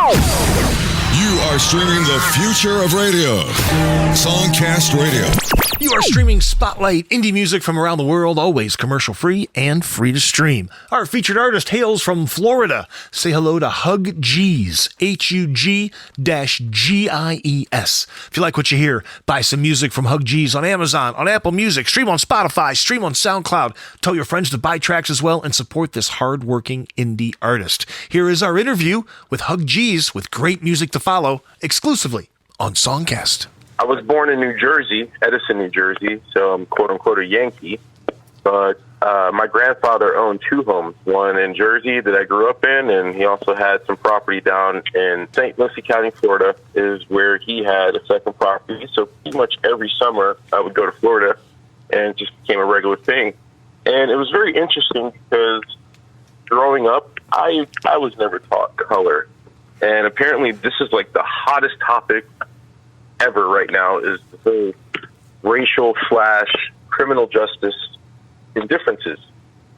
You are streaming the future of radio. SongCast Radio. You are streaming Spotlight indie music from around the world, always commercial-free and free to stream. Our featured artist hails from Florida. Say hello to Hug G's, Hug-Gies. If you like what you hear, buy some music from Hug G's on Amazon, on Apple Music, stream on Spotify, stream on SoundCloud. Tell your friends to buy tracks as well and support this hard-working indie artist. Here is our interview with Hug G's with great music to follow, exclusively on SongCast. I was born in New Jersey, Edison, New Jersey, so I'm quote-unquote a Yankee. But my grandfather owned two homes, one in Jersey that I grew up in, and he also had some property down in St. Lucie County, Florida, is where he had a second property. So pretty much every summer I would go to Florida, and it just became a regular thing. And it was very interesting because growing up, I was never taught color. And apparently this is like the hottest topic ever right now, is the whole racial / criminal justice indifferences.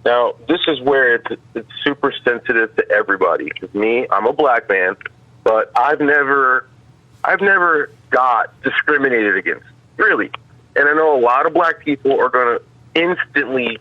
Now, this is where it's super sensitive to everybody. Because me, I'm a black man, but I've never got discriminated against, really. And I know a lot of black people are going to instantly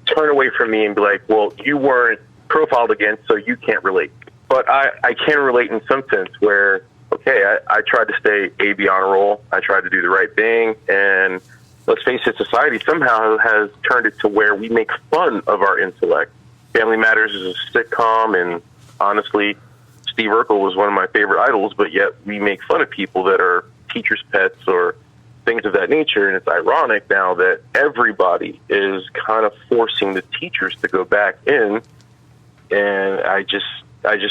turn away from me and be like, well, you weren't profiled against, so you can't relate. But I can relate in some sense where, okay, I tried to stay A/B honor roll. I tried to do the right thing. And let's face it, society somehow has turned it to where we make fun of our intellect. Family Matters is a sitcom, and honestly, Steve Urkel was one of my favorite idols, but yet we make fun of people that are teachers' pets or things of that nature. And it's ironic now that everybody is kind of forcing the teachers to go back in. And I just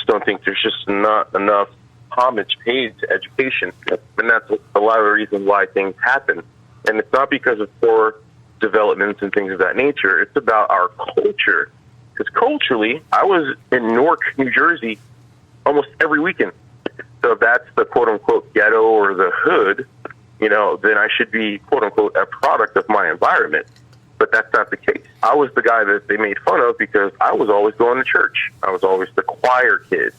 don't think there's just not enough homage paid to education. And that's a lot of the reasons why things happen. And it's not because of poor developments and things of that nature. It's about our culture. Because culturally, I was in Newark, New Jersey, almost every weekend. So if that's the quote-unquote ghetto or the hood, then I should be quote-unquote a product of my environment. But that's not the case. I was the guy that they made fun of because I was always going to church. I was always the choir kid,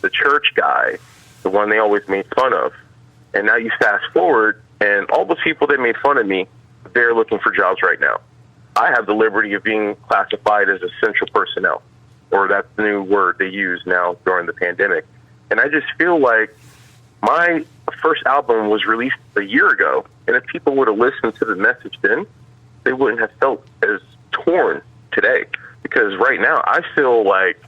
the church guy, the one they always made fun of. And now you fast forward, and all those people that made fun of me, they're looking for jobs right now. I have the liberty of being classified as essential personnel, or that's the new word they use now during the pandemic. And I just feel like my first album was released a year ago, and if people would have listened to the message then, they wouldn't have felt as torn today. Because right now, I feel like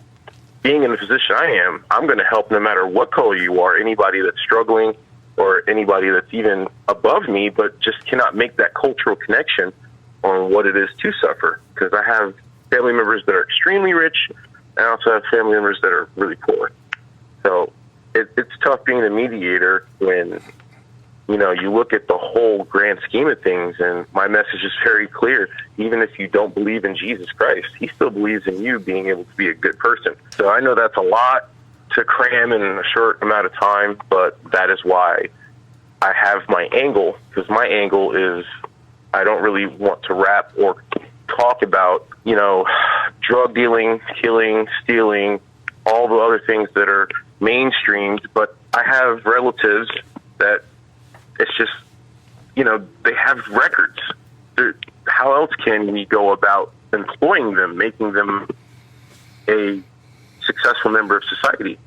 being in the position I am, I'm going to help no matter what color you are, anybody that's struggling or anybody that's even above me, but just cannot make that cultural connection on what it is to suffer. Because I have family members that are extremely rich, and I also have family members that are really poor. So it's tough being a mediator when you look at the whole grand scheme of things, and my message is very clear. Even if you don't believe in Jesus Christ, he still believes in you being able to be a good person. So I know that's a lot to cram in a short amount of time, but that is why I have my angle, because my angle is I don't really want to rap or talk about, drug dealing, killing, stealing, all the other things that are mainstreamed, but I have relatives that it's just, they have records. How else can we go about employing them, making them a successful member of society,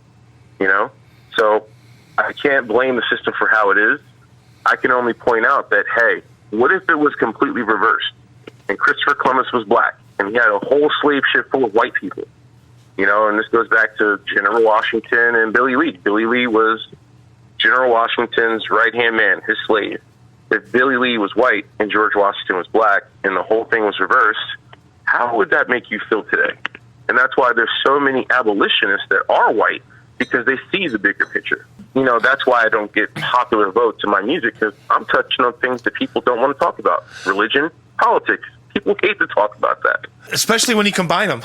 So I can't blame the system for how it is. I can only point out that, hey, what if it was completely reversed and Christopher Columbus was black and he had a whole slave ship full of white people, and this goes back to General Washington and Billy Lee. Billy Lee was General Washington's right-hand man, his slave. If Billy Lee was white and George Washington was black and the whole thing was reversed, how would that make you feel today? And that's why there's so many abolitionists that are white, because they see the bigger picture. That's why I don't get popular votes in my music, because I'm touching on things that people don't want to talk about. Religion, politics. People hate to talk about that. Especially when you combine them.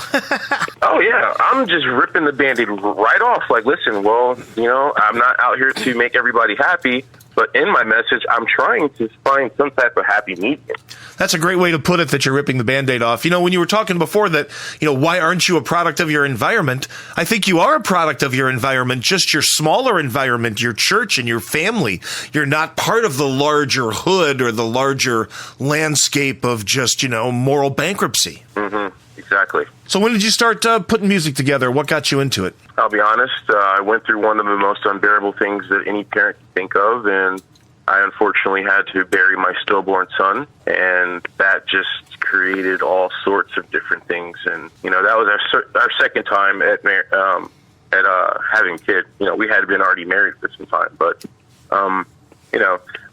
Oh, yeah. I'm just ripping the Band-Aid right off. Like, listen, well, I'm not out here to make everybody happy, but in my message, I'm trying to find some type of happy medium. That's a great way to put it, that you're ripping the Band-Aid off. When you were talking before that, why aren't you a product of your environment? I think you are a product of your environment, just your smaller environment, your church and your family. You're not part of the larger hood or the larger landscape of just, moral bankruptcy. Mm-hmm. Exactly. So when did you start putting music together? What got you into it? I'll be honest, I went through one of the most unbearable things that any parent can think of, and I unfortunately had to bury my stillborn son, and that just created all sorts of different things. And that was our second time at having a kid. We had been already married for some time, but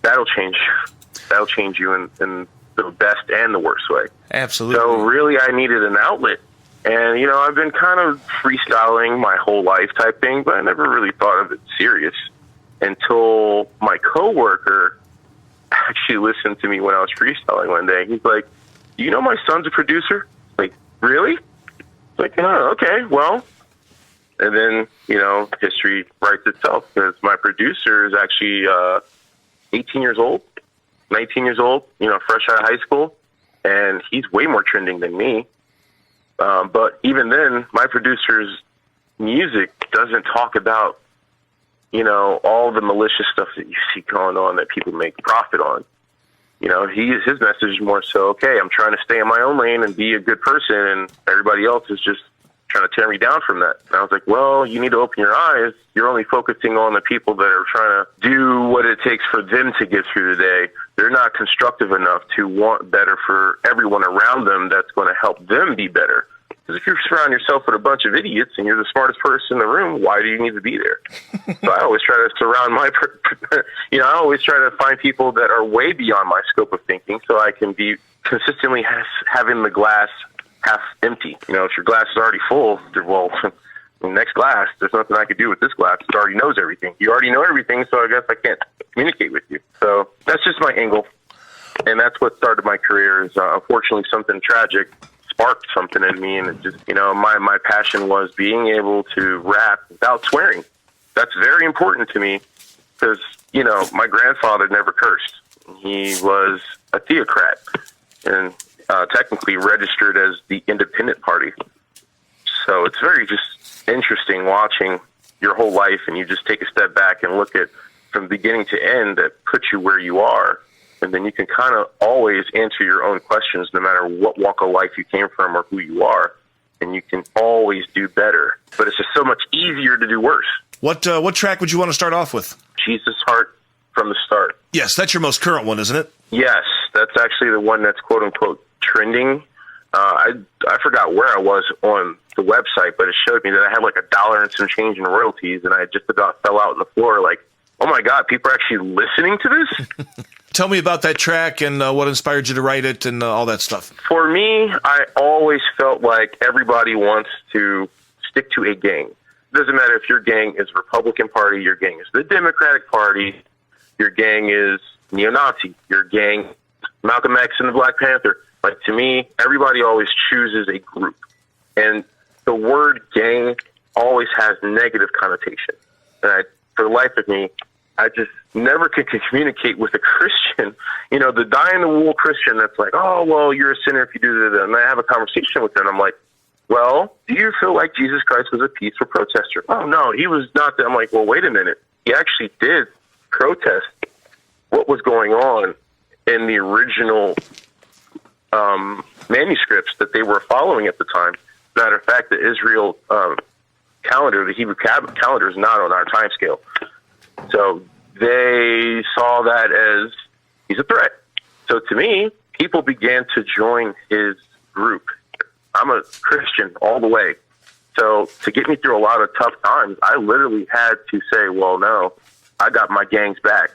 that'll change you in the best and the worst way. Absolutely. So really, I needed an outlet. And, I've been kind of freestyling my whole life type thing, but I never really thought of it serious until my coworker actually listened to me when I was freestyling one day. He's like, my son's a producer? Like, really? Like, oh, okay, well. And then, history writes itself, because my producer is actually 18 years old, 19 years old, fresh out of high school, and he's way more trending than me. But even then, my producer's music doesn't talk about, all the malicious stuff that you see going on that people make profit on. His message is more so, okay, I'm trying to stay in my own lane and be a good person, and everybody else is just trying to tear me down from that. And I was like, well, you need to open your eyes. You're only focusing on the people that are trying to do what it takes for them to get through the day. They're not constructive enough to want better for everyone around them that's going to help them be better. Because if you surround yourself with a bunch of idiots and you're the smartest person in the room, why do you need to be there? So I always try to surround I always try to find people that are way beyond my scope of thinking, so I can be consistently having the glass half empty. If your glass is already full, well, next glass, there's nothing I could do with this glass. It already knows everything. You already know everything, so I guess I can't communicate with you. So that's just my angle, and that's what started my career. Is unfortunately something tragic sparked something in me, and it just, my passion was being able to rap without swearing. That's very important to me, because, my grandfather never cursed. He was a theocrat, and technically registered as the Independent Party. So it's very just interesting watching your whole life, and you just take a step back and look at from beginning to end that puts you where you are. And then you can kind of always answer your own questions no matter what walk of life you came from or who you are. And you can always do better. But it's just so much easier to do worse. What track would you want to start off with? Jesus' Heart from the Start. Yes, that's your most current one, isn't it? Yes, that's actually the one that's quote-unquote trending. I forgot where I was on the website, but it showed me that I had like $1 and some change in royalties, and I just about fell out on the floor like, oh my God, people are actually listening to this? Tell me about that track and what inspired you to write it and all that stuff. For me, I always felt like everybody wants to stick to a gang. It doesn't matter if your gang is Republican Party, your gang is the Democratic Party, your gang is neo-Nazi, your gang Malcolm X and the Black Panther. Like, to me, everybody always chooses a group. And the word gang always has negative connotation. And for the life of me, I just never could communicate with a Christian, the die-in-the-wool Christian that's like, oh, well, you're a sinner if you do that. And I have a conversation with them. I'm like, well, do you feel like Jesus Christ was a peaceful protester? Oh, no, he was not. I'm like, well, wait a minute. He actually did protest what was going on in the original manuscripts that they were following at the time. Matter of fact, the Israel calendar, the Hebrew calendar, is not on our time scale. So they saw that as he's a threat. So to me, people began to join his group. I'm a Christian all the way. So to get me through a lot of tough times, I literally had to say, well, no, I got my gang's back.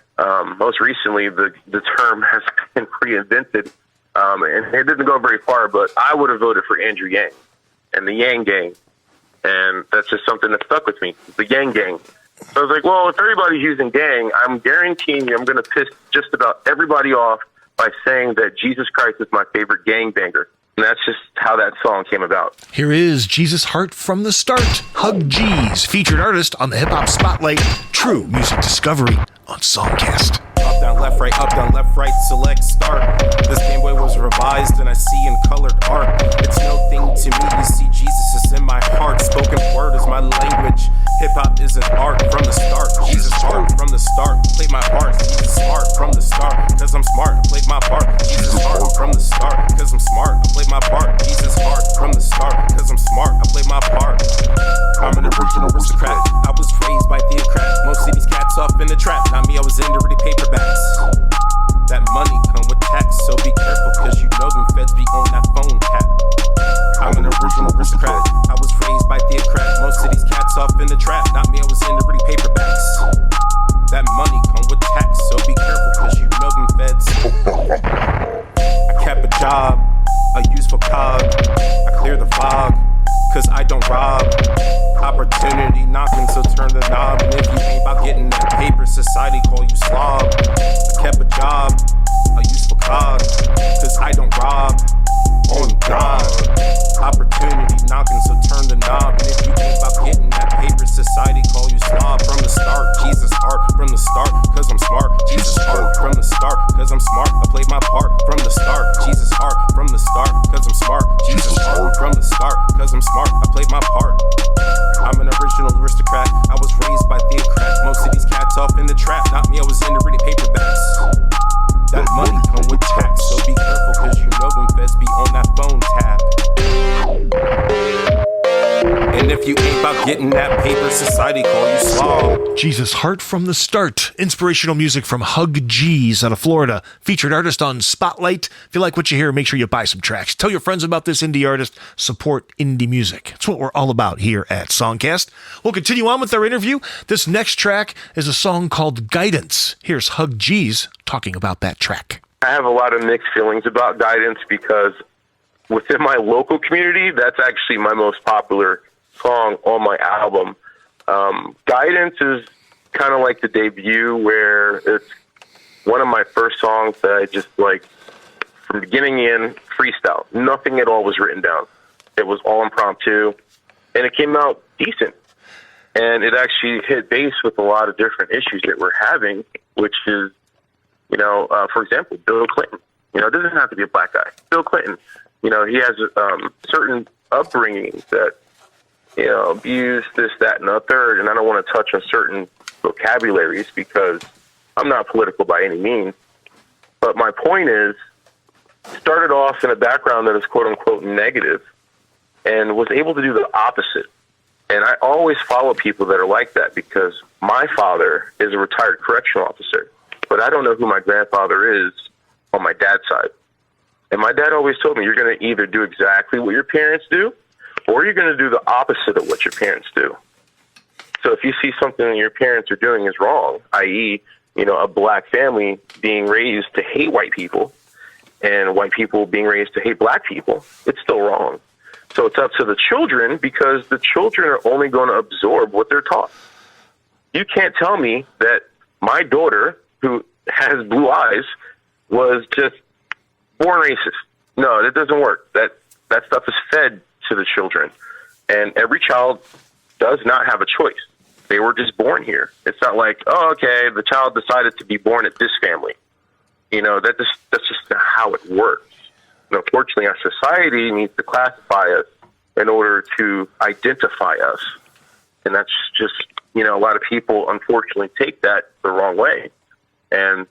Most recently, the term has been reinvented, and it didn't go very far, but I would have voted for Andrew Yang and the Yang Gang. And that's just something that stuck with me, the Yang Gang. So I was like, well, if everybody's using gang, I'm guaranteeing you I'm going to piss just about everybody off by saying that Jesus Christ is my favorite gangbanger. And that's just how that song came about. Here is Jesus' Heart from the Start. Hug G's, featured artist on the Hip Hop Spotlight. True music discovery on SongCast. Up, down, left, right, select, start. This Game Boy was revised and I see in colored art. It's no thing to me, you see Jesus is in my heart. Spoken word is my language. Hip-hop is an art from the start. Jesus' heart from the start. Played my part, Jesus' heart from the start. Cause I'm smart, I played my part. Jesus' heart from the start. Cause I'm smart, I played my part. Jesus' heart from the start. Cause I'm smart, I played my part. I'm an original aristocrat. I was raised by theocrat. Most of these cats off in the trap. Not me, I was into reading paperbacks. That money come with tax, so be careful, cause you know them feds be on that phone tap. I'm an original aristocrat. I was raised by theocrat. Most of these cats off in the trap. Not me, I was into reading paperbacks. That money come with tax, so be careful, cause you know them feds. I kept a job, a useful cog. I clear the fog, cause I don't rob. Opportunity knocking, so turn the knob. And if you ain't about getting that paper, society call you slob. I kept a job, a useful cog, cause I don't rob. On God, opportunity knocking, so turn the knob. And if you ain't about getting that paper, society call you slob. From the start, Jesus' heart from the start, cause I'm smart. Jesus' heart from the start, cause I'm smart. I played my part from the start. Jesus' heart from the start, cause I'm smart. Jesus' heart from the start, cause I'm smart. I played my part. I'm an original aristocrat. I was raised by theocrat. Most of these cats off in the trap. Not me, I was into reading paperbacks. That money come with tax, so be careful, cause you know them feds be on that phone tap. And if you ain't about getting that paper, society call you slob. Jesus' Heart from the Start. Inspirational music from Hug G's out of Florida. Featured artist on Spotlight. If you like what you hear, make sure you buy some tracks. Tell your friends about this indie artist. Support indie music. It's what we're all about here at SongCast. We'll continue on with our interview. This next track is a song called Guidance. Here's Hug G's talking about that track. I have a lot of mixed feelings about Guidance because within my local community, that's actually my most popular song on my album. Guidance is kind of like the debut, where it's one of my first songs that I just like from beginning in freestyle. Nothing at all was written down. It was all impromptu, and it came out decent. And it actually hit base with a lot of different issues that we're having, which is, for example, Bill Clinton. It doesn't have to be a black guy. Bill Clinton, he has certain upbringings that, abuse this, that, and the third. And I don't want to touch on certain vocabularies because I'm not political by any means. But my point is, started off in a background that is quote unquote negative and was able to do the opposite. And I always follow people that are like that because my father is a retired correctional officer, but I don't know who my grandfather is on my dad's side. And my dad always told me, you're going to either do exactly what your parents do, or you're going to do the opposite of what your parents do. So if you see something that your parents are doing is wrong, i.e., a black family being raised to hate white people and white people being raised to hate black people, it's still wrong. So it's up to the children because the children are only going to absorb what they're taught. You can't tell me that my daughter, who has blue eyes, was just born racist. No, that doesn't work. That stuff is fed to the children. And every child does not have a choice. They were just born here. It's not like, the child decided to be born at this family. That's just not how it works. And unfortunately, our society needs to classify us in order to identify us. And that's just, a lot of people unfortunately take that the wrong way. And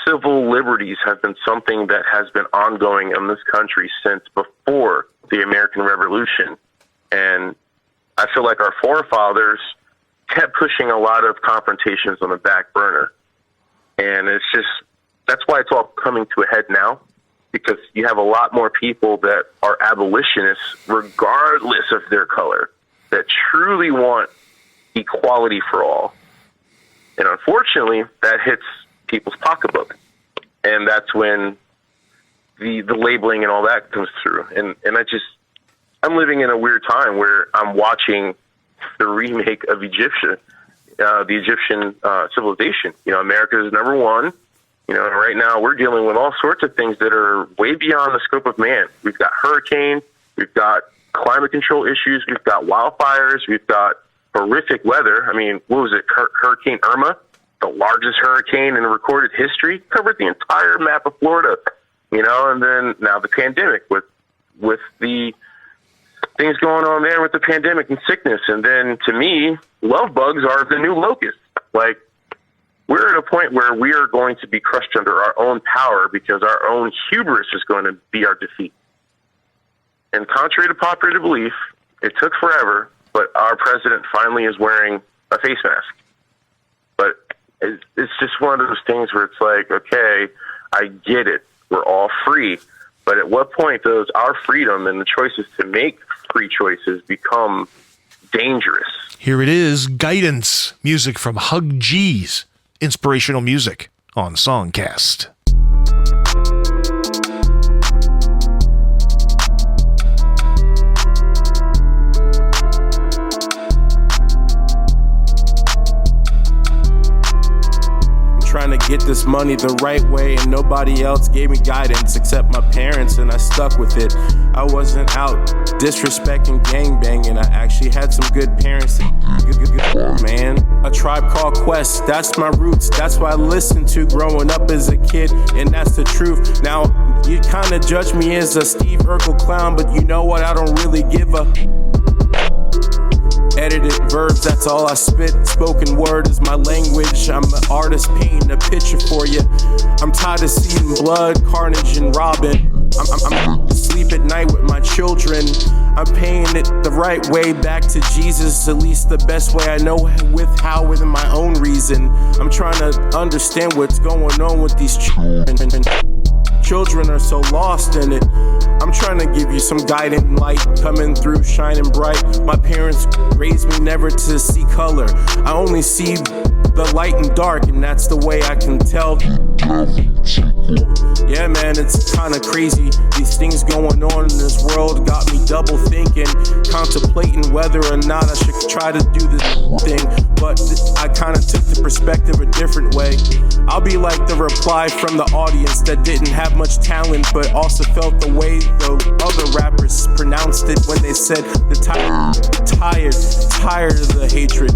civil liberties have been something that has been ongoing in this country since before the American Revolution. And I feel like our forefathers kept pushing a lot of confrontations on the back burner. And that's why it's all coming to a head now, because you have a lot more people that are abolitionists, regardless of their color, that truly want equality for all. And unfortunately, that hits people's pocketbook. And that's when the labeling and all that comes through. And I'm living in a weird time where I'm watching the remake of the Egyptian civilization. America is number one. You know, and right now we're dealing with all sorts of things that are way beyond the scope of man. We've got hurricanes, we've got climate control issues, we've got wildfires, we've got horrific weather. I mean, what was it? Hurricane Irma, the largest hurricane in recorded history, covered the entire map of Florida. You know, and then now the pandemic with the things going on there with the pandemic and sickness. And then to me, love bugs are the new locusts. Like, we're at a point where we are going to be crushed under our own power because our own hubris is going to be our defeat. And contrary to popular belief, it took forever, but our president finally is wearing a face mask. But it's just one of those things where it's like, okay, I get it. We're all free. But at what point does our freedom and the choices to make free choices become dangerous? Here it is, Guidance, music from Hug G's. Inspirational music on SongCast. Trying to get this money the right way, and nobody else gave me guidance except my parents, and I stuck with it. I wasn't out disrespecting, gangbanging. I actually had some good parents. Good, man. A Tribe Called Quest, that's my roots. That's what I listened to growing up as a kid, and that's the truth. Now, you kind of judge me as a Steve Urkel clown, but you know what? I don't really give a... Edited verbs, that's all I spit. Spoken word is my language. I'm an artist painting a picture for you. I'm tired of seeing blood, carnage, and robbing. I'm sleep at night with my children. I'm paying it the right way back to Jesus, at least the best way I know with how within my own reason. I'm trying to understand what's going on with these children. Children are so lost in it. I'm trying to give you some guiding light coming through, shining bright. My parents raised me never to see color. I only see the light and dark, and that's the way I can tell. Yeah, man, it's kind of crazy. These things going on in this world got me double thinking, contemplating whether or not I should try to do this thing. But I kind of took the perspective a different way. I'll be like the reply from the audience that didn't have much talent, but also felt the way the other rappers pronounced it when they said the tired of the hatred.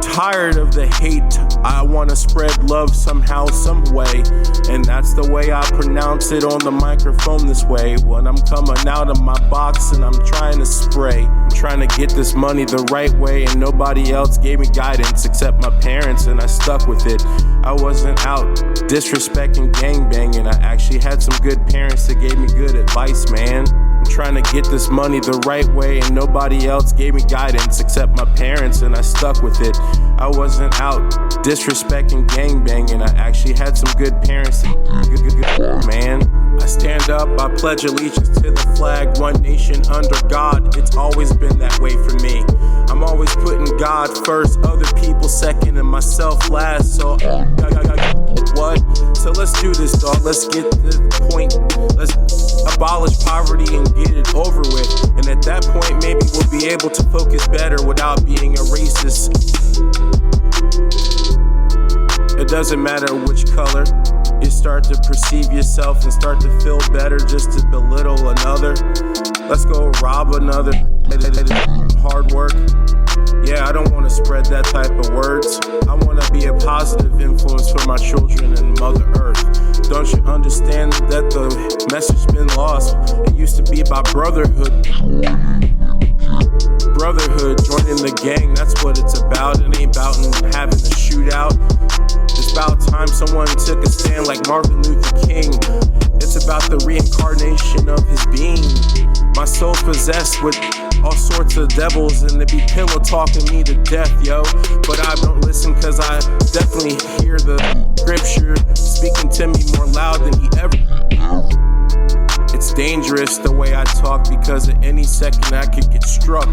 Tired of the hate. I want to spread love somehow, some way, and that's the way I pronounce it on the microphone this way. When I'm coming out of my box and I'm trying to spray, I'm trying to get this money the right way, and nobody else gave me guidance except my parents, and I stuck with it. I wasn't out disrespecting, gangbanging. I actually had some good parents that gave me good advice, man. I'm trying to get this money the right way, and nobody else gave me guidance except my parents, and I stuck with it. I wasn't out disrespecting, gangbanging. I actually had some good parents. Good, man. I stand up, I pledge allegiance to the flag, one nation under God. It's always been that way for me. I'm always putting God first, other people second, and myself last. So what? So let's do this, dog. Let's get to the point. Let's abolish poverty and get it over with. And at that point, maybe we'll be able to focus better without being a racist. It doesn't matter which color. You start to perceive yourself and start to feel better just to belittle another. Let's go rob another. Hard work. Yeah, I don't want to spread that type of words. I want to be a positive influence for my children and Mother Earth. Don't you understand that the message been lost? It used to be about brotherhood. Brotherhood, joining the gang, that's what it's about. It ain't about having a shootout. It's about time someone took a stand like Martin Luther King. It's about the reincarnation of his being. My soul's possessed with all sorts of devils, and they be pillow talking me to death, yo. But I don't listen, cause I definitely hear the scripture speaking to me more loud than he ever. It's dangerous the way I talk, because at any second I could get struck.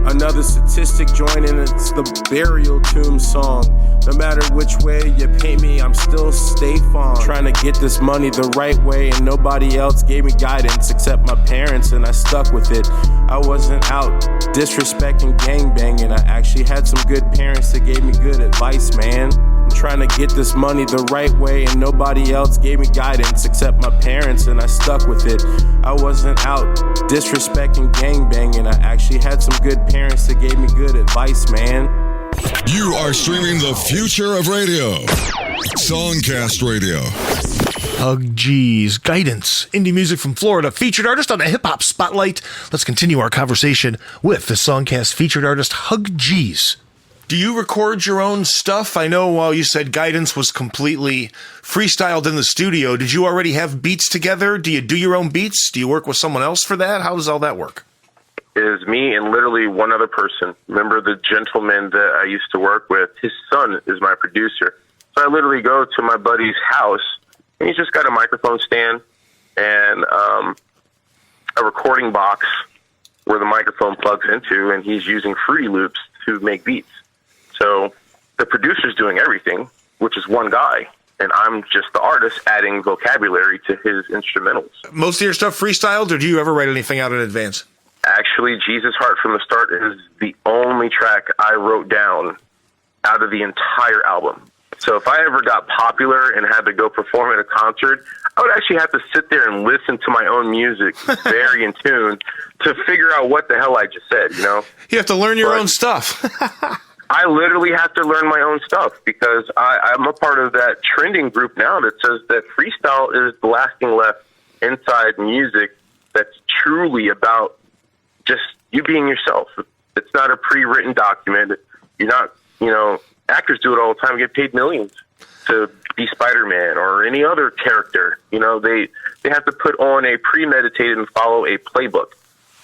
Another statistic joining, it's the burial tomb song. No matter which way you paint me, I'm still stay farm. Trying to get this money the right way, and nobody else gave me guidance except my parents, and I stuck with it. I wasn't out disrespecting, gangbanging. I actually had some good parents that gave me good advice, man. I'm trying to get this money the right way, and nobody else gave me guidance except my parents, and I stuck with it. I wasn't out disrespecting, gangbanging. I actually had some good parents that gave me good advice, man. You are streaming the future of radio. SongCast Radio. Hug G's Guidance, indie music from Florida, featured artist on the Hip Hop Spotlight. Let's continue our conversation with the SongCast featured artist Hug G's. Do you record your own stuff? I know while you said Guidance was completely freestyled in the studio, did you already have beats together? Do you do your own beats? Do you work with someone else for that? How does all that work? It is me and literally one other person. Remember the gentleman that I used to work with? His son is my producer. So I literally go to my buddy's house, and he's just got a microphone stand and a recording box where the microphone plugs into, and he's using Fruity Loops to make beats. So the producer's doing everything, which is one guy, and I'm just the artist adding vocabulary to his instrumentals. Most of your stuff freestyled, or do you ever write anything out in advance? Actually, Jesus Heart from the Start is the only track I wrote down out of the entire album. So if I ever got popular and had to go perform at a concert, I would actually have to sit there and listen to my own music, very in tune, to figure out what the hell I just said, you know? You have to learn your own stuff. I literally have to learn my own stuff because I'm a part of that trending group now that says that freestyle is the last thing left inside music that's truly about just you being yourself. It's not a pre-written document. You're not, you know, actors do it all the time, get paid millions to be Spider-Man or any other character. You know, they have to put on a premeditated and follow a playbook.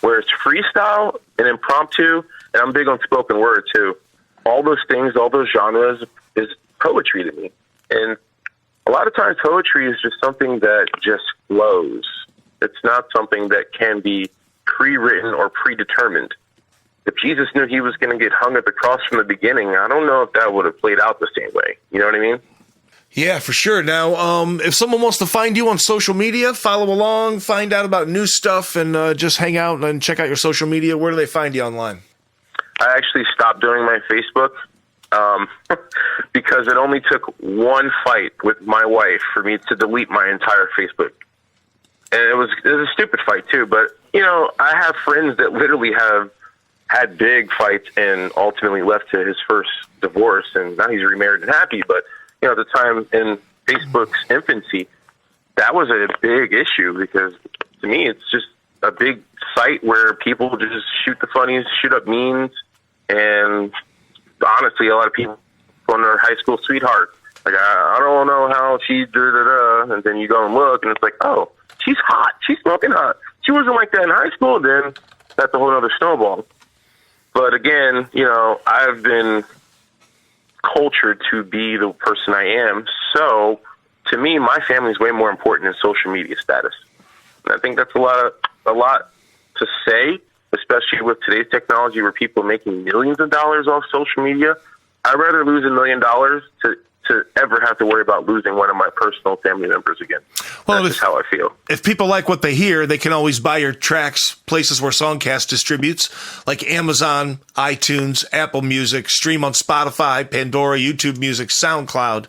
Where it's freestyle and impromptu, and I'm big on spoken word too. All those things, all those genres is poetry to me. And a lot of times poetry is just something that just flows. It's not something that can be pre-written or predetermined. If Jesus knew he was going to get hung at the cross from the beginning, I don't know if that would have played out the same way. You know what I mean? Yeah, for sure. Now, if someone wants to find you on social media, follow along, find out about new stuff, and just hang out and check out your social media, where do they find you online? I actually stopped doing my Facebook because it only took one fight with my wife for me to delete my entire Facebook. And it was a stupid fight, too. But, you know, I have friends that literally have had big fights and ultimately left to his first divorce, and now he's remarried and happy. But, you know, at the time in Facebook's infancy, that was a big issue because to me it's just a big site where people just shoot the funnies, shoot up memes, and honestly, a lot of people on their high school sweetheart. Like, I don't know how she da-da-da, and then you go and look, and it's like, oh, she's hot. She's smoking hot. She wasn't like that in high school, then that's a whole other snowball. But again, you know, I've been cultured to be the person I am. So to me, my family is way more important than social media status. And I think that's a lot to say, especially with today's technology where people are making millions of dollars off social media. I'd rather lose $1 million to ever have to worry about losing one of my personal family members again. Well, that's just how I feel. If people like what they hear, they can always buy your tracks places where SongCast distributes, like Amazon, iTunes, Apple Music, stream on Spotify, Pandora, YouTube Music, SoundCloud.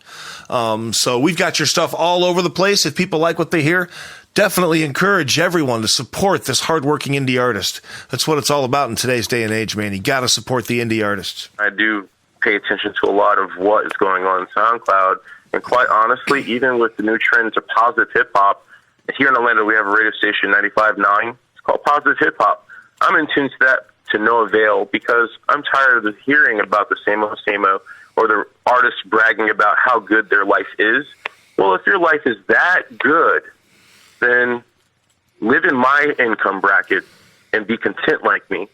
So we've got your stuff all over the place. If people like what they hear, definitely encourage everyone to support this hardworking indie artist. That's what it's all about in today's day and age, man. You got to support the indie artists. I do pay attention to a lot of what is going on in SoundCloud. And quite honestly, even with the new trends of positive hip-hop, here in Orlando we have a radio station, 95.9. It's called Positive Hip-Hop. I'm in tune to that to no avail because I'm tired of hearing about the same old, or the artists bragging about how good their life is. Well, if your life is that good, then live in my income bracket and be content like me.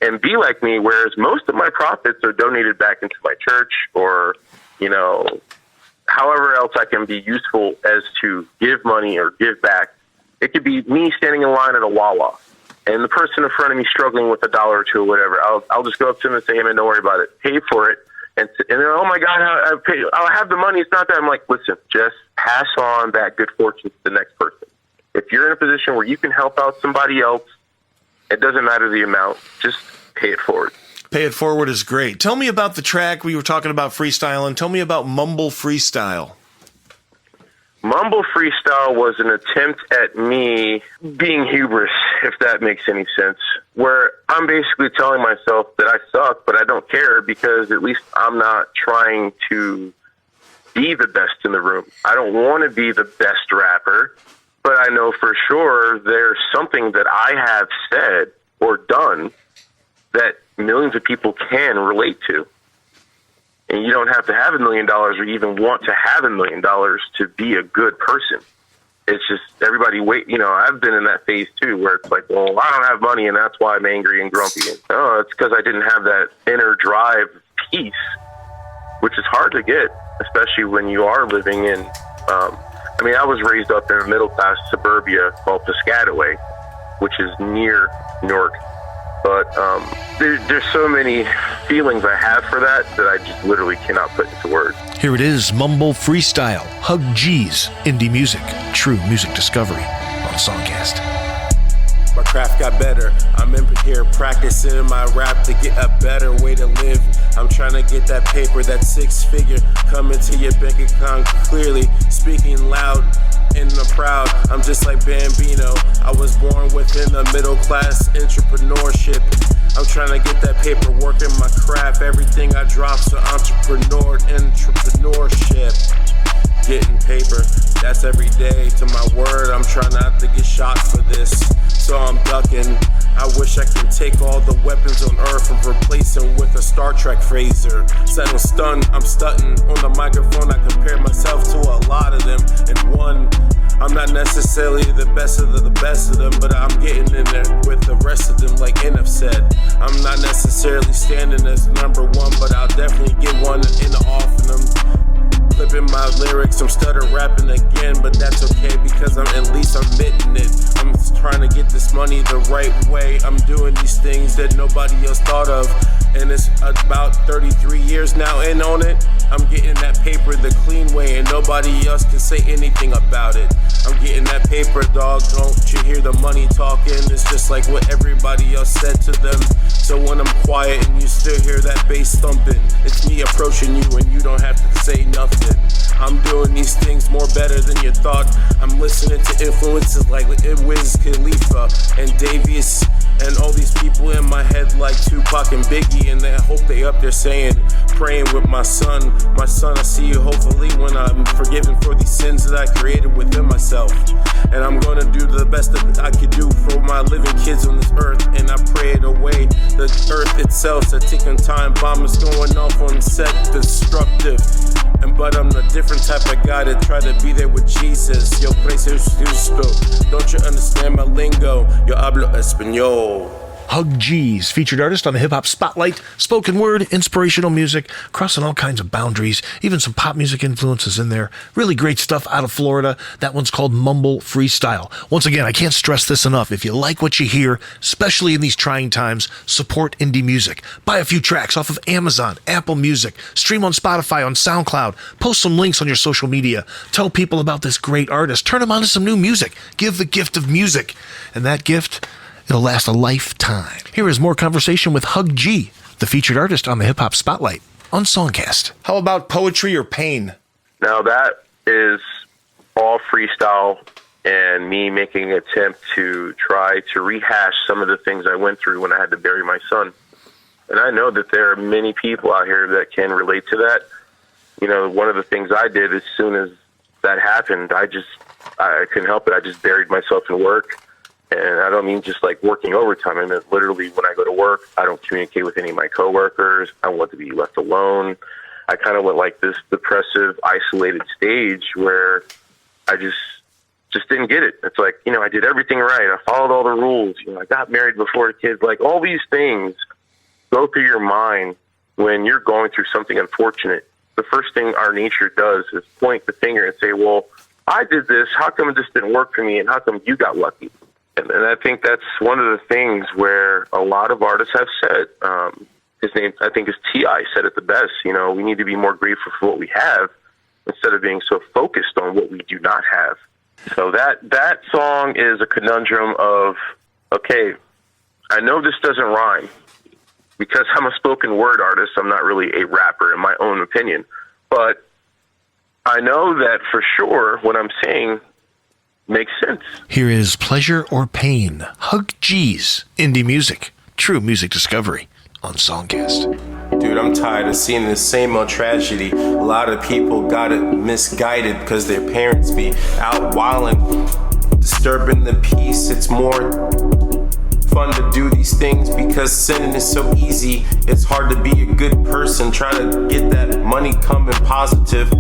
And be like me, whereas most of my profits are donated back into my church or, you know, however else I can be useful as to give money or give back. It could be me standing in line at a Wawa and the person in front of me struggling with $1 or $2 or whatever. I'll just go up to them and say, hey, man, don't worry about it. Pay for it. And they're, oh, my God, I'll have the money. It's not that. I'm like, listen, just pass on that good fortune to the next person. If you're in a position where you can help out somebody else, it doesn't matter the amount. Just pay it forward. Pay It Forward is great. Tell me about the track we were talking about freestyling. Tell me about Mumble Freestyle. Mumble Freestyle was an attempt at me being hubris, if that makes any sense, where I'm basically telling myself that I suck, but I don't care because at least I'm not trying to be the best in the room. I don't want to be the best rapper, but I know for sure there's something that I have said or done that millions of people can relate to. And you don't have to have $1 million or even want to have $1 million to be a good person. It's just everybody I've been in that phase too, where it's like, well, I don't have money and that's why I'm angry and grumpy. And, it's because I didn't have that inner drive peace, which is hard to get, especially when you are living in, I was raised up in a middle-class suburbia called Piscataway, which is near Newark. But there's so many feelings I have for that I just literally cannot put into words. Here it is, Mumble Freestyle, Hug G's, indie music, true music discovery on SongCast. My craft got better. I'm in here practicing my rap to get a better way to live. I'm trying to get that paper, that 6-figure, coming to your bank account clearly, speaking loud and I'm proud. I'm just like Bambino. I was born within the middle class entrepreneurship. I'm trying to get that paper, working my craft. Everything I drop, so entrepreneurship. Getting paper, that's every day. To my word, I'm trying not to get shot for this, so I'm ducking. I wish I could take all the weapons on earth and replace them with a Star Trek phaser. Said I'm stunned, I'm stunting on the microphone. I compare myself to a lot of them. And one, I'm not necessarily the best of the best of them, but I'm getting in there with the rest of them, like NF said. I'm not necessarily standing as number one, but I'll definitely get one in the off of them. Clipping my lyrics, I'm stutter rapping again, but that's okay because at least I'm admitting it. I'm trying to get this money the right way. I'm doing these things that nobody else thought of, and it's about 33 years now in on it. I'm getting that paper the clean way, and nobody else can say anything about it. I'm getting that paper, dog. Don't you hear the money talking? It's just like what everybody else said to them. So when I'm quiet and you still hear that bass thumping, it's me approaching you and you don't have to say nothing. I'm doing these things more better than you thought. I'm listening to influences like Wiz Khalifa and Davies and all these people in my head like Tupac and Biggie, and I hope they up there saying, praying with my son, I see you hopefully when I'm forgiven for these sins that I created within myself. And I'm gonna do the best that I could do for my living kids on this earth, and I pray it away. The earth itself's a ticking time bomb is going off on set, destructive. But I'm a different type of guy to try to be there with Jesus. Yo, precious justo. Don't you understand my lingo? Yo hablo español. Hug G's, featured artist on the Hip Hop Spotlight, spoken word, inspirational music, crossing all kinds of boundaries, even some pop music influences in there. Really great stuff out of Florida. That one's called Mumble Freestyle. Once again, I can't stress this enough. If you like what you hear, especially in these trying times, support indie music. Buy a few tracks off of Amazon, Apple Music, stream on Spotify, on SoundCloud, post some links on your social media, tell people about this great artist, turn them on to some new music, give the gift of music. And that gift, it'll last a lifetime. Here is more conversation with Hug G, the featured artist on the Hip Hop Spotlight on SongCast. How about poetry or pain? Now that is all freestyle and me making an attempt to try to rehash some of the things I went through when I had to bury my son. And I know that there are many people out here that can relate to that. You know, one of the things I did as soon as that happened, I couldn't help it. I just buried myself in work. And I don't mean just like working overtime. I mean, literally when I go to work, I don't communicate with any of my coworkers. I want to be left alone. I kind of went like this depressive, isolated stage where I just didn't get it. It's like, you know, I did everything right. I followed all the rules. You know, I got married before the kids. Like all these things go through your mind when you're going through something unfortunate. The first thing our nature does is point the finger and say, well, I did this. How come this didn't work for me? And how come you got lucky? And I think that's one of the things where a lot of artists have said. His name, I think, is T.I. said it the best. You know, we need to be more grateful for what we have instead of being so focused on what we do not have. So that song is a conundrum of, okay, I know this doesn't rhyme, because I'm a spoken word artist, I'm not really a rapper in my own opinion. But I know that for sure what I'm saying makes sense. Here is Pleasure or Pain, Hug G's, indie music, true music discovery on SongCast. Dude, I'm tired of seeing the same old tragedy. A lot of people got it misguided because their parents be out wilding, disturbing the peace. It's more fun to do these things because sinning is so easy. It's hard to be a good person, try to get that money coming positive.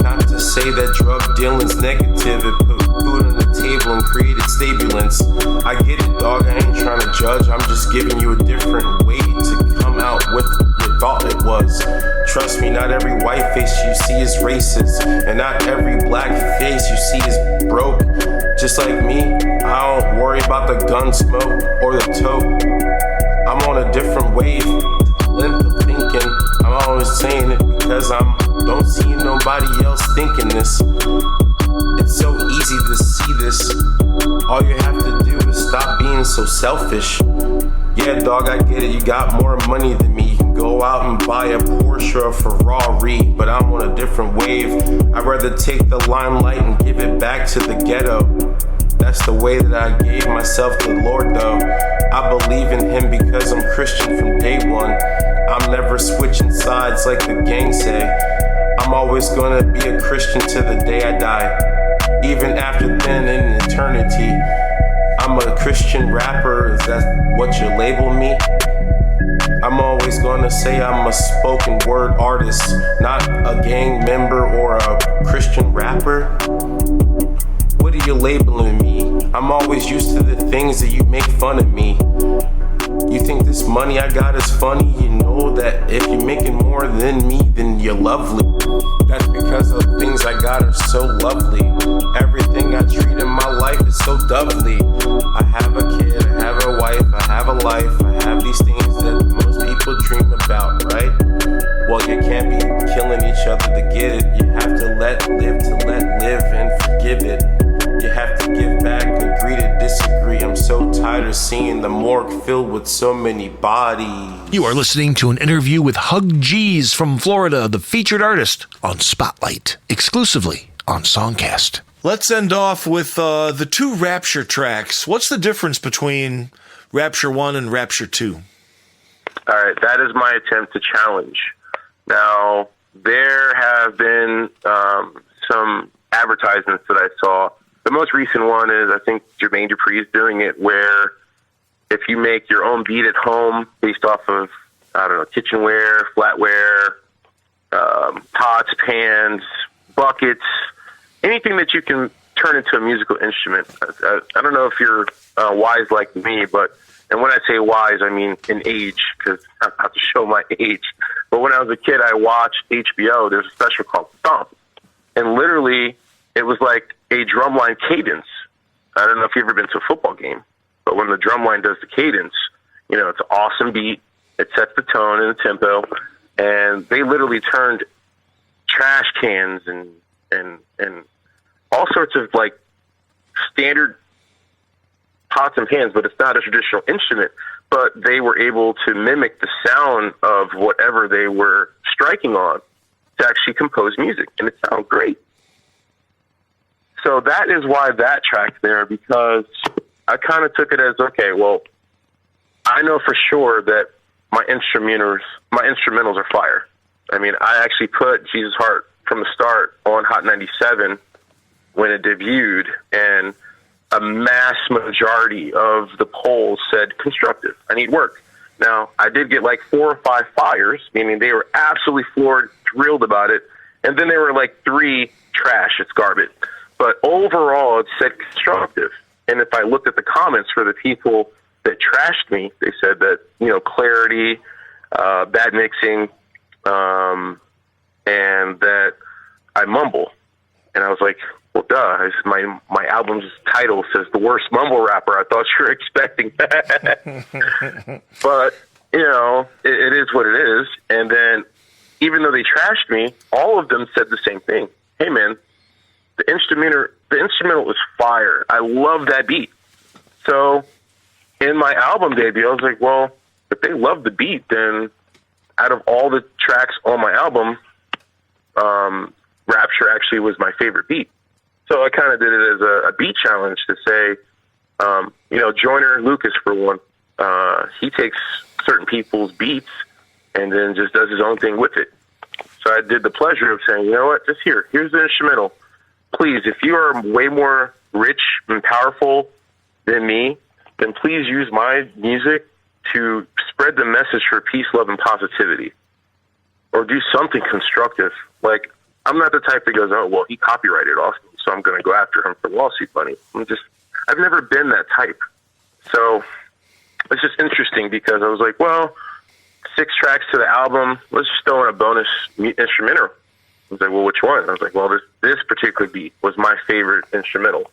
Not to say that drug dealing's negative. It put food on the table and created stabulance. I get it, dog, I ain't trying to judge. I'm just giving you a different way to come out with your thought it was. Trust me, not every white face you see is racist, and not every black face you see is broke. Just like me, I don't worry about the gun smoke or the tote. I'm on a different wave, length of thinking. I'm always saying it because don't see nobody else thinking this. It's so easy to see this. All you have to do is stop being so selfish. Yeah, dog, I get it. You got more money than me. You can go out and buy a Porsche or a Ferrari, but I'm on a different wave. I'd rather take the limelight and give it back to the ghetto. That's the way that I gave myself to the Lord, though. I believe in him because I'm Christian from day one. I'm never switching sides like the gang say. I'm always gonna be a Christian to the day I die. Even after then, in eternity, I'm a Christian rapper. Is that what you label me? I'm always gonna say I'm a spoken word artist, not a gang member or a Christian rapper. What are you labeling me? I'm always used to the things that you make fun of me. You think this money I got is funny? You know that if you're making more than me, then you're lovely. That's because the things I got are so lovely. Everything I treat in my life is so doubly. I have a kid, I have a wife, I have a life. I have these things that most people dream about, right? Well, you can't be killing each other to get it. You have to let live and forgive it. You have to give back, agree to disagree. I'm so tired of seeing the morgue filled with so many bodies. You are listening to an interview with Hug G's from Florida, the featured artist on Spotlight, exclusively on SongCast. Let's end off with the two Rapture tracks. What's the difference between Rapture 1 and Rapture 2? All right, that is my attempt to challenge. Now, there have been some advertisements that I saw. The most recent one is, I think Jermaine Dupri is doing it, where if you make your own beat at home based off of, I don't know, kitchenware, flatware, pots, pans, buckets, anything that you can turn into a musical instrument. I don't know if you're wise like me, and when I say wise, I mean in age, because I'm about to show my age. But when I was a kid, I watched HBO. There's a special called Stomp. And literally, it was like a drumline cadence. I don't know if you've ever been to a football game, but when the drumline does the cadence, it's an awesome beat. It sets the tone and the tempo. And they literally turned trash cans and all sorts of like standard pots and pans, but it's not a traditional instrument. But they were able to mimic the sound of whatever they were striking on to actually compose music, and it sounded great. So that is why that track's there, because I kind of took it as, okay, well, I know for sure that my instrumentals are fire. I mean, I actually put Jesus Heart from the start on Hot 97 when it debuted, and a mass majority of the polls said constructive. I need work. Now, I did get like 4 or 5 fires, meaning they were absolutely floored, thrilled about it, and then there were like 3 trash, it's garbage. But overall, it said constructive. And if I looked at the comments for the people that trashed me, they said that, clarity, bad mixing, and that I mumble. And I was like, well, duh. My album's title says the worst mumble rapper. I thought you were expecting that. But, it is what it is. And then even though they trashed me, all of them said the same thing. Hey, man, the instrumental was fire. I love that beat. So in my album debut, I was like, well, if they love the beat, then out of all the tracks on my album, Rapture actually was my favorite beat. So I kind of did it as a beat challenge to say, Joyner Lucas, for one, he takes certain people's beats and then just does his own thing with it. So I did the pleasure of saying, you know what, just here's the instrumental. Please, if you are way more rich and powerful than me, then please use my music to spread the message for peace, love, and positivity. Or do something constructive. Like, I'm not the type that goes, oh, well, he copyrighted off me, so I'm going to go after him for lawsuit money. I've never been that type. So it's just interesting because I was like, well, 6 tracks to the album, let's just throw in a bonus instrumental. I was like, well, which one? I was like, well, this particular beat was my favorite instrumental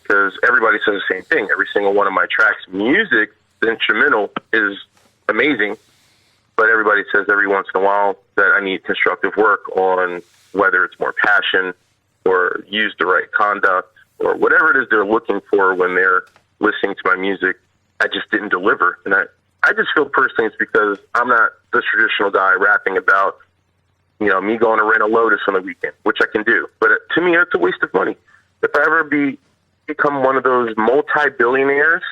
because everybody says the same thing. Every single one of my tracks, music, the instrumental is amazing, but everybody says every once in a while that I need constructive work on whether it's more passion or use the right conduct or whatever it is they're looking for when they're listening to my music. I just didn't deliver. And I just feel personally it's because I'm not the traditional guy rapping about, me going to rent a Lotus on the weekend, which I can do. But to me, it's a waste of money. If I ever become one of those multi-billionaires,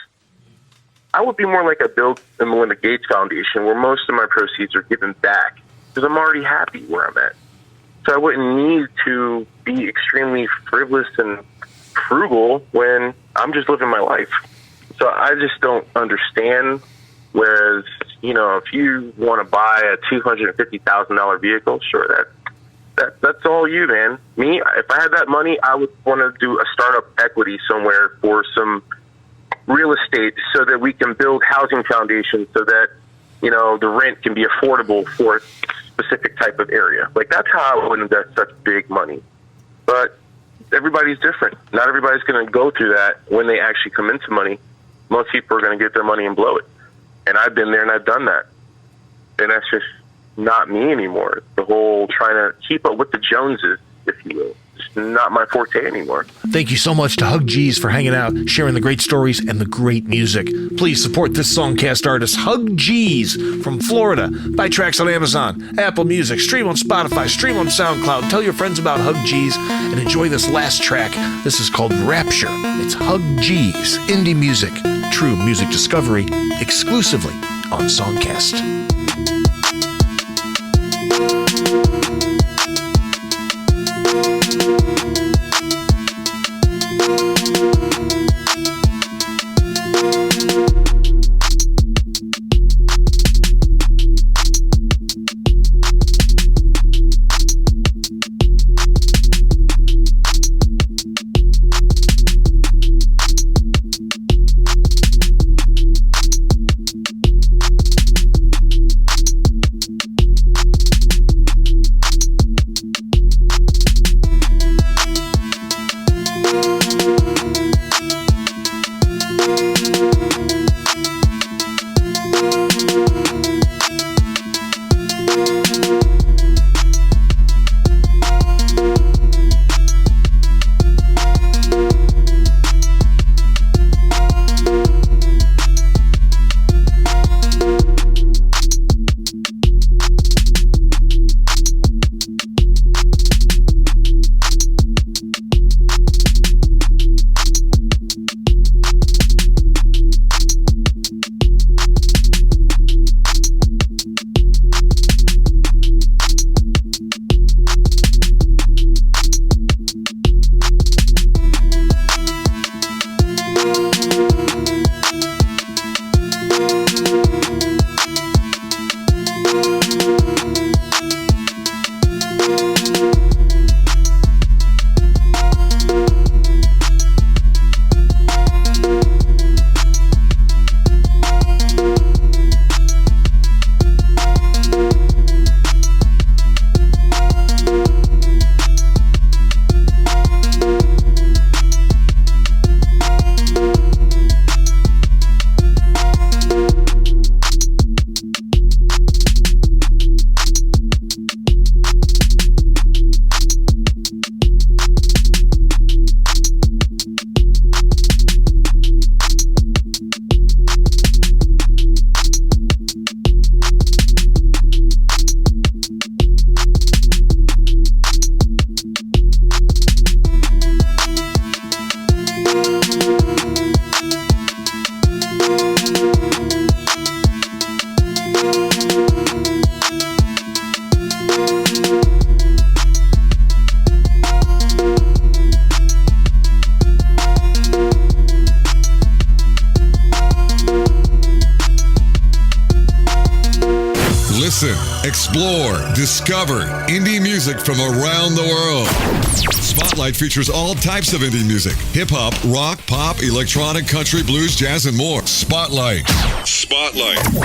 I would be more like a Bill and Melinda Gates Foundation where most of my proceeds are given back because I'm already happy where I'm at. So I wouldn't need to be extremely frivolous and frugal when I'm just living my life. So I just don't understand. Whereas, if you want to buy a $250,000 vehicle, sure, that's all you, man. Me, if I had that money, I would want to do a startup equity somewhere for some real estate so that we can build housing foundations so that, the rent can be affordable for a specific type of area. Like, that's how I would invest such big money. But everybody's different. Not everybody's going to go through that when they actually come into money. Most people are going to get their money and blow it. And I've been there and I've done that. And that's just not me anymore. The whole trying to keep up with the Joneses, if you will. It's not my forte anymore. Thank you so much to Hug G's for hanging out, sharing the great stories and the great music. Please support this SongCast artist, Hug G's from Florida. Buy tracks on Amazon, Apple Music, stream on Spotify, stream on SoundCloud. Tell your friends about Hug G's and enjoy this last track. This is called Rapture. It's Hug G's indie music, true music discovery, exclusively on SongCast. explore, discover indie music from around the world. Spotlight features all types of indie music: hip-hop, rock, pop, electronic, country, blues, jazz, and more. Spotlight.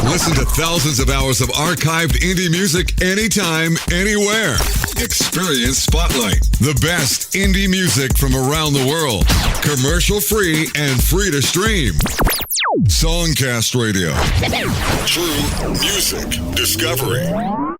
Listen to thousands of hours of archived indie music anytime, anywhere. Experience Spotlight, the best indie music from around the world. Commercial-free and free to stream. SongCast Radio. True music discovery.